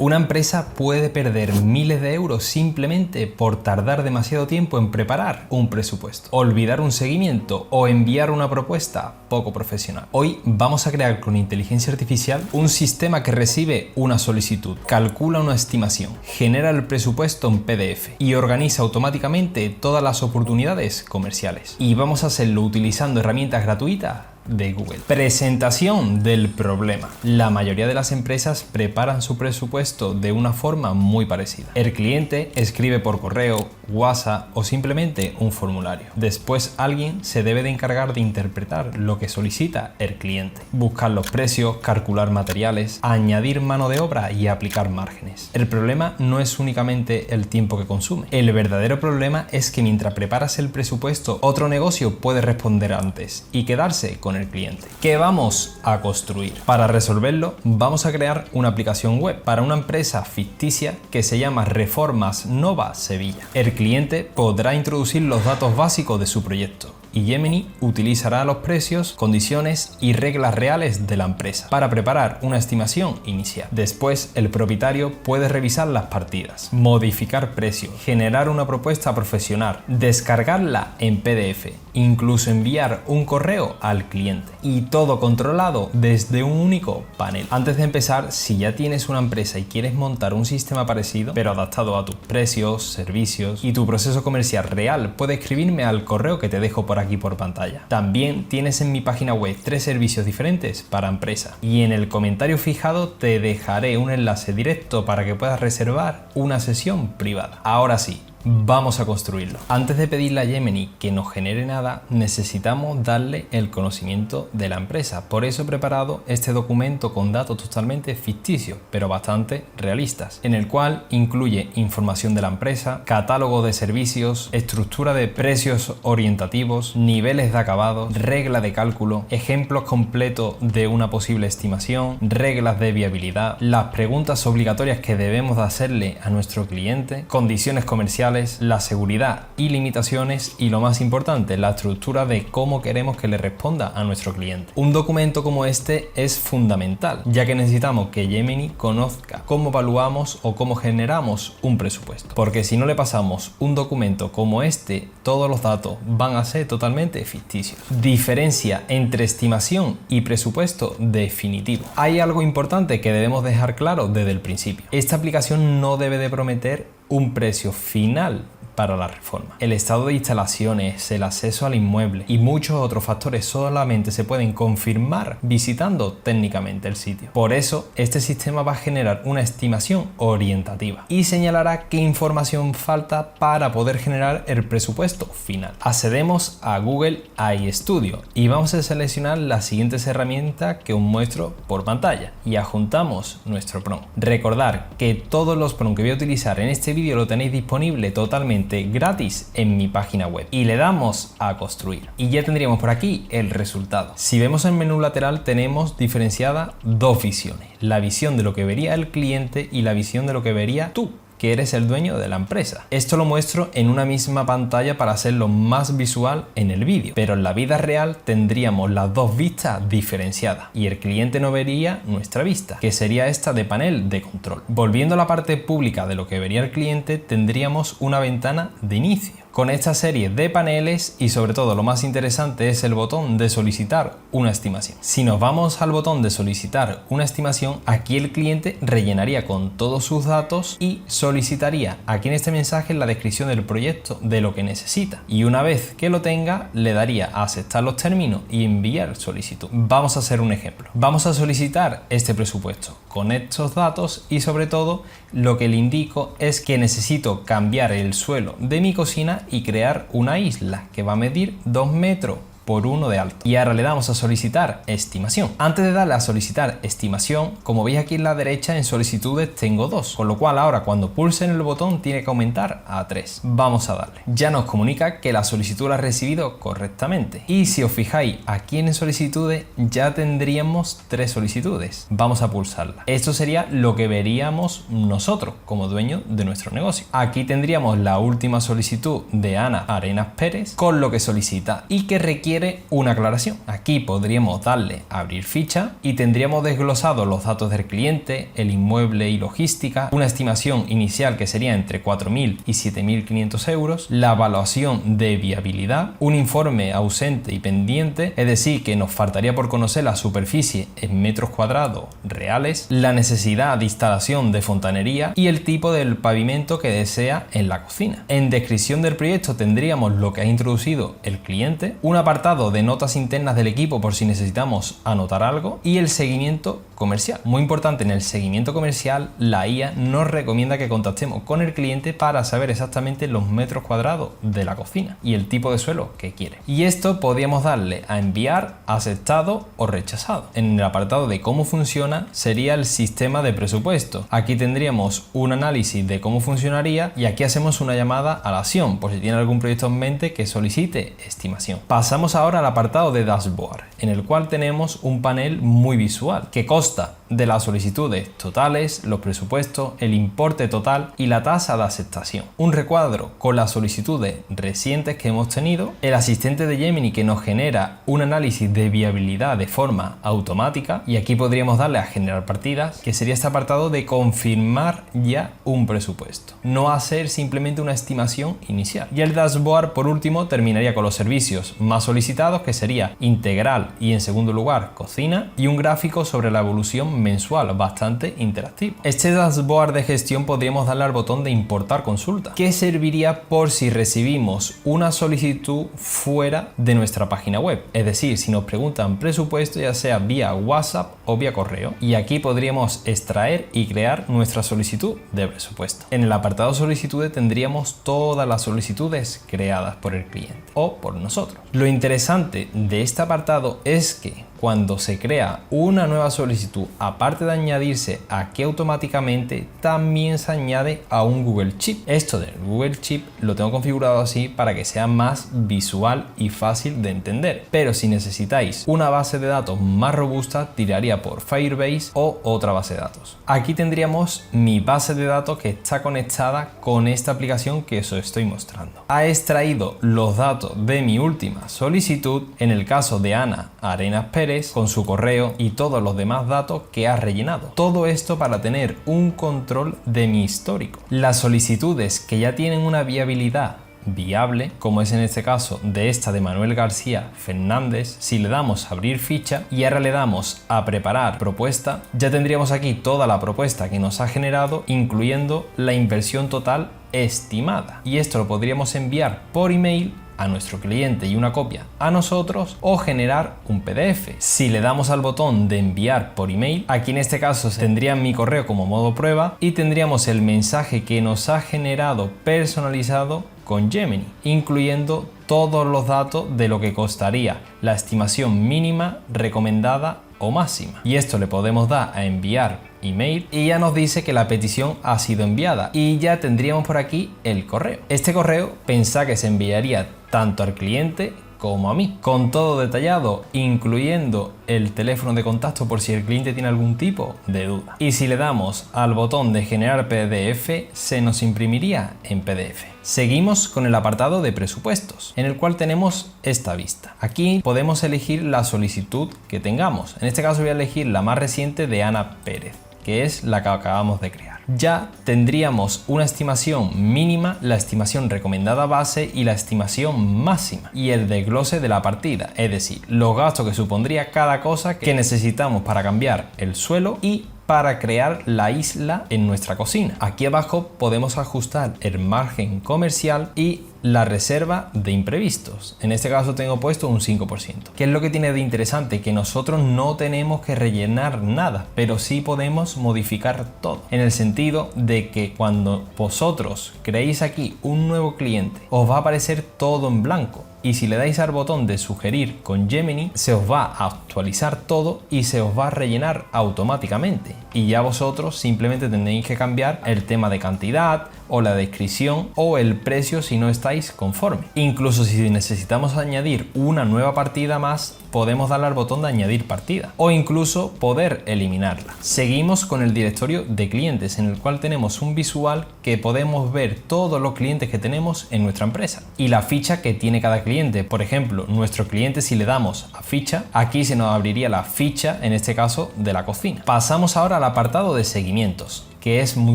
Una empresa puede perder miles de euros simplemente por tardar demasiado tiempo en preparar un presupuesto, olvidar un seguimiento o enviar una propuesta poco profesional. Hoy vamos a crear con inteligencia artificial un sistema que recibe una solicitud, calcula una estimación, genera el presupuesto en PDF y organiza automáticamente todas las oportunidades comerciales. Y vamos a hacerlo utilizando herramientas gratuitas de Google. Presentación del problema. La mayoría de las empresas preparan su presupuesto de una forma muy parecida. El cliente escribe por correo, WhatsApp o simplemente un formulario. Después alguien se debe de encargar de interpretar lo que solicita el cliente, buscar los precios, calcular materiales, añadir mano de obra y aplicar márgenes. El problema no es únicamente el tiempo que consume. El verdadero problema es que mientras preparas el presupuesto, otro negocio puede responder antes y quedarse con el cliente. ¿Qué vamos a construir? Para resolverlo, vamos a crear una aplicación web para una empresa ficticia que se llama Reformas Nova Sevilla. El cliente podrá introducir los datos básicos de su proyecto y Gemini utilizará los precios, condiciones y reglas reales de la empresa para preparar una estimación inicial. Después, el propietario puede revisar las partidas, modificar precios, generar una propuesta profesional, descargarla en PDF, incluso enviar un correo al cliente, y todo controlado desde un único panel. Antes de empezar, si ya tienes una empresa y quieres montar un sistema parecido pero adaptado a tus precios, servicios y tu proceso comercial real, puedes escribirme al correo que te dejo por aquí por pantalla. También tienes en mi página web 3 servicios diferentes para empresa y en el comentario fijado te dejaré un enlace directo para que puedas reservar una sesión privada. Ahora sí, vamos a construirlo. Antes de pedirle a Gemini que nos genere nada, necesitamos darle el conocimiento de la empresa. Por eso he preparado este documento con datos totalmente ficticios, pero bastante realistas, en el cual incluye información de la empresa, catálogo de servicios, estructura de precios orientativos, niveles de acabado, regla de cálculo, ejemplos completos de una posible estimación, reglas de viabilidad, las preguntas obligatorias que debemos de hacerle a nuestro cliente, condiciones comerciales, la seguridad y limitaciones y, lo más importante, la estructura de cómo queremos que le responda a nuestro cliente. Un documento como este es fundamental, ya que necesitamos que Gemini conozca cómo evaluamos o cómo generamos un presupuesto, porque si no le pasamos un documento como este, todos los datos van a ser totalmente ficticios. Diferencia entre estimación y presupuesto definitivo. Hay algo importante que debemos dejar claro desde el principio. Esta aplicación no debe de prometer un precio final para la reforma. El estado de instalaciones, el acceso al inmueble y muchos otros factores solamente se pueden confirmar visitando técnicamente el sitio. Por eso, este sistema va a generar una estimación orientativa y señalará qué información falta para poder generar el presupuesto final. Accedemos a Google AI Studio y vamos a seleccionar las siguientes herramientas que os muestro por pantalla y adjuntamos nuestro prompt. Recordad que todos los prompts que voy a utilizar en este vídeo lo tenéis disponible totalmente gratis en mi página web y le damos a construir y ya tendríamos por aquí el resultado. Si vemos el menú lateral, tenemos diferenciada dos visiones: la visión de lo que vería el cliente y la visión de lo que vería tú, que eres el dueño de la empresa. Esto lo muestro en una misma pantalla para hacerlo más visual en el vídeo, pero en la vida real tendríamos las dos vistas diferenciadas y el cliente no vería nuestra vista, que sería esta de panel de control. Volviendo a la parte pública de lo que vería el cliente, tendríamos una ventana de inicio con esta serie de paneles y, sobre todo, lo más interesante es el botón de solicitar una estimación. Si nos vamos al botón de solicitar una estimación, aquí el cliente rellenaría con todos sus datos y solicitaría aquí en este mensaje la descripción del proyecto de lo que necesita, y una vez que lo tenga le daría a aceptar los términos y enviar solicitud. Vamos a hacer un ejemplo. Vamos a solicitar este presupuesto con estos datos y, sobre todo, lo que le indico es que necesito cambiar el suelo de mi cocina y crear una isla que va a medir 2 metros por 1 de alto. Y ahora le damos a solicitar estimación. Antes de darle a solicitar estimación, como veis aquí en la derecha en solicitudes tengo 2, con lo cual ahora cuando pulse en el botón tiene que aumentar a 3. Vamos a darle. Ya nos comunica que la solicitud la ha recibido correctamente. Y si os fijáis aquí en solicitudes ya tendríamos 3 solicitudes. Vamos a pulsarla. Esto sería lo que veríamos nosotros como dueños de nuestro negocio. Aquí tendríamos la última solicitud de Ana Arenas Pérez con lo que solicita y que requiere requiere una aclaración. Aquí podríamos darle a abrir ficha y tendríamos desglosados los datos del cliente, el inmueble y logística, una estimación inicial que sería entre 4.000 y 7.500 euros, la evaluación de viabilidad, un informe ausente y pendiente, es decir, que nos faltaría por conocer la superficie en metros cuadrados reales, la necesidad de instalación de fontanería y el tipo del pavimento que desea en la cocina. En descripción del proyecto tendríamos lo que ha introducido el cliente, un apartado de notas internas del equipo por si necesitamos anotar algo y el seguimiento comercial. Muy importante, en el seguimiento comercial la IA nos recomienda que contactemos con el cliente para saber exactamente los metros cuadrados de la cocina y el tipo de suelo que quiere. Y esto podríamos darle a enviar, aceptado o rechazado. En el apartado de cómo funciona sería el sistema de presupuesto. Aquí tendríamos un análisis de cómo funcionaría y aquí hacemos una llamada a la acción por si tiene algún proyecto en mente que solicite estimación. Pasamos ahora al apartado de dashboard, en el cual tenemos un panel muy visual que consta de las solicitudes totales, los presupuestos, el importe total y la tasa de aceptación. Un recuadro con las solicitudes recientes que hemos tenido, el asistente de Gemini que nos genera un análisis de viabilidad de forma automática y aquí podríamos darle a generar partidas, que sería este apartado de confirmar ya un presupuesto, no hacer simplemente una estimación inicial. Y el dashboard por último terminaría con los servicios más solicitados, que sería integral y en segundo lugar cocina, y un gráfico sobre la evolución mensual bastante interactivo. Este dashboard de gestión podríamos darle al botón de importar consulta, que serviría por si recibimos una solicitud fuera de nuestra página web, es decir, si nos preguntan presupuesto ya sea vía WhatsApp o vía correo, y aquí podríamos extraer y crear nuestra solicitud de presupuesto. En el apartado solicitudes tendríamos todas las solicitudes creadas por el cliente o por nosotros. Lo interesante de este apartado es que cuando se crea una nueva solicitud, aparte de añadirse aquí automáticamente, también se añade a un Google Sheet. Esto del Google Sheet lo tengo configurado así para que sea más visual y fácil de entender. Pero si necesitáis una base de datos más robusta, tiraría por Firebase o otra base de datos. Aquí tendríamos mi base de datos que está conectada con esta aplicación que os estoy mostrando. Ha extraído los datos de mi última solicitud, en el caso de Ana Arenas Pérez, con su correo y todos los demás datos que ha rellenado. Todo esto para tener un control de mi histórico. Las solicitudes que ya tienen una viabilidad viable, como es en este caso de esta de Manuel García Fernández, si le damos a abrir ficha y ahora le damos a preparar propuesta, ya tendríamos aquí toda la propuesta que nos ha generado, incluyendo la inversión total estimada. Y esto lo podríamos enviar por email a nuestro cliente y una copia a nosotros o generar un PDF. Si le damos al botón de enviar por email, aquí en este caso tendría mi correo como modo prueba y tendríamos el mensaje que nos ha generado personalizado con Gemini, incluyendo todos los datos de lo que costaría la estimación mínima, recomendada o máxima. Y esto le podemos dar a enviar email y ya nos dice que la petición ha sido enviada y ya tendríamos por aquí el correo. Este correo pensá que se enviaría tanto al cliente como a mí, con todo detallado, incluyendo el teléfono de contacto por si el cliente tiene algún tipo de duda. Y si le damos al botón de generar PDF, se nos imprimiría en PDF. Seguimos con el apartado de presupuestos, en el cual tenemos esta vista. Aquí podemos elegir la solicitud que tengamos. En este caso voy a elegir la más reciente de Ana Pérez, que es la que acabamos de crear. Ya tendríamos una estimación mínima, la estimación recomendada base y la estimación máxima y el desglose de la partida, es decir, los gastos que supondría cada cosa que necesitamos para cambiar el suelo y para crear la isla en nuestra cocina. Aquí abajo podemos ajustar el margen comercial y la reserva de imprevistos. En este caso tengo puesto un 5%. ¿Qué es lo que tiene de interesante? Que nosotros no tenemos que rellenar nada, pero sí podemos modificar todo. En el sentido de que cuando vosotros creéis aquí un nuevo cliente, os va a aparecer todo en blanco. Y si le dais al botón de sugerir con Gemini, se os va a actualizar todo y se os va a rellenar automáticamente. Y ya vosotros simplemente tendréis que cambiar el tema de cantidad o la descripción o el precio si no está estáis conforme. Incluso si necesitamos añadir una nueva partida más, podemos darle al botón de añadir partida o incluso poder eliminarla. Seguimos con el directorio de clientes, en el cual tenemos un visual que podemos ver todos los clientes que tenemos en nuestra empresa y la ficha que tiene cada cliente. Por ejemplo, nuestro cliente, si le damos a ficha, aquí se nos abriría la ficha, en este caso de la cocina. Pasamos ahora al apartado de seguimientos, que es muy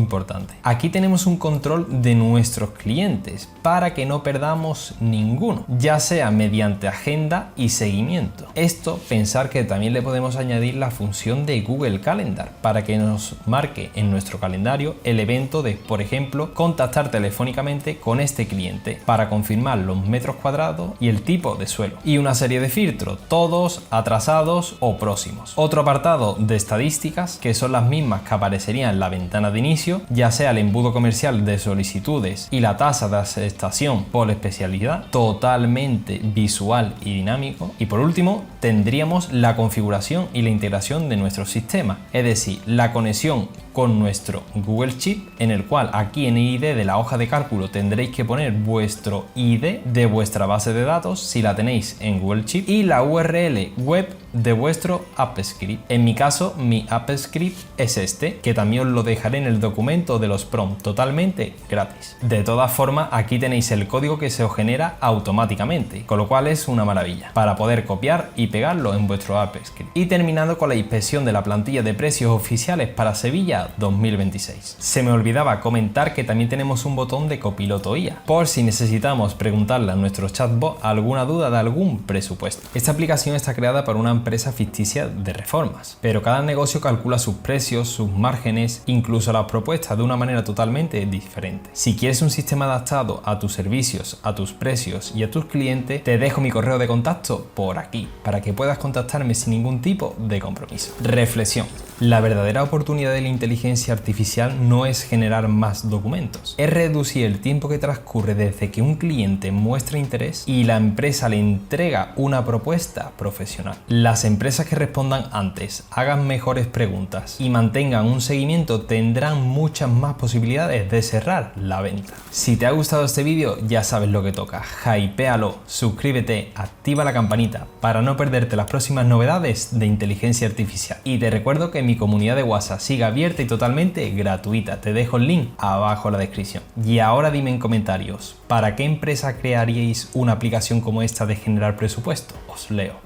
importante. Aquí tenemos un control de nuestros clientes para que no perdamos ninguno, ya sea mediante agenda y seguimiento. Esto, pensar que también le podemos añadir la función de Google Calendar para que nos marque en nuestro calendario el evento de, por ejemplo, contactar telefónicamente con este cliente para confirmar los metros cuadrados y el tipo de suelo. Y una serie de filtros, todos, atrasados o próximos. Otro apartado de estadísticas, que son las mismas que aparecerían en la ventana de inicio, ya sea el embudo comercial de solicitudes y la tasa de aceptación por especialidad, totalmente visual y dinámico. Y por último, tendríamos la configuración y la integración de nuestro sistema, es decir, la conexión con nuestro Google Sheet, en el cual aquí en el ID de la hoja de cálculo tendréis que poner vuestro ID de vuestra base de datos si la tenéis en Google Sheet y la URL web de vuestro AppScript. En mi caso, mi AppScript es este, que también os lo dejaré en el documento de los prompts, totalmente gratis. De todas formas, aquí tenéis el código que se os genera automáticamente, con lo cual es una maravilla para poder copiar y pegarlo en vuestro AppScript. Y terminando con la inspección de la plantilla de precios oficiales para Sevilla 2026. Se me olvidaba comentar que también tenemos un botón de copiloto IA, por si necesitamos preguntarle a nuestro chatbot alguna duda de algún presupuesto. Esta aplicación está creada por una empresa ficticia de reformas, pero cada negocio calcula sus precios, sus márgenes, incluso las propuestas de una manera totalmente diferente. Si quieres un sistema adaptado a tus servicios, a tus precios y a tus clientes, te dejo mi correo de contacto por aquí, para que puedas contactarme sin ningún tipo de compromiso. Reflexión. La verdadera oportunidad de la inteligencia artificial no es generar más documentos, es reducir el tiempo que transcurre desde que un cliente muestra interés y la empresa le entrega una propuesta profesional. Las empresas que respondan antes, hagan mejores preguntas y mantengan un seguimiento tendrán muchas más posibilidades de cerrar la venta. Si te ha gustado este vídeo, ya sabes lo que toca. Hypéalo, suscríbete, activa la campanita para no perderte las próximas novedades de inteligencia artificial. Y te recuerdo que mi comunidad de WhatsApp sigue abierta y totalmente gratuita. Te dejo el link abajo en la descripción. Y ahora dime en comentarios, ¿para qué empresa crearíais una aplicación como esta de generar presupuesto? Os leo.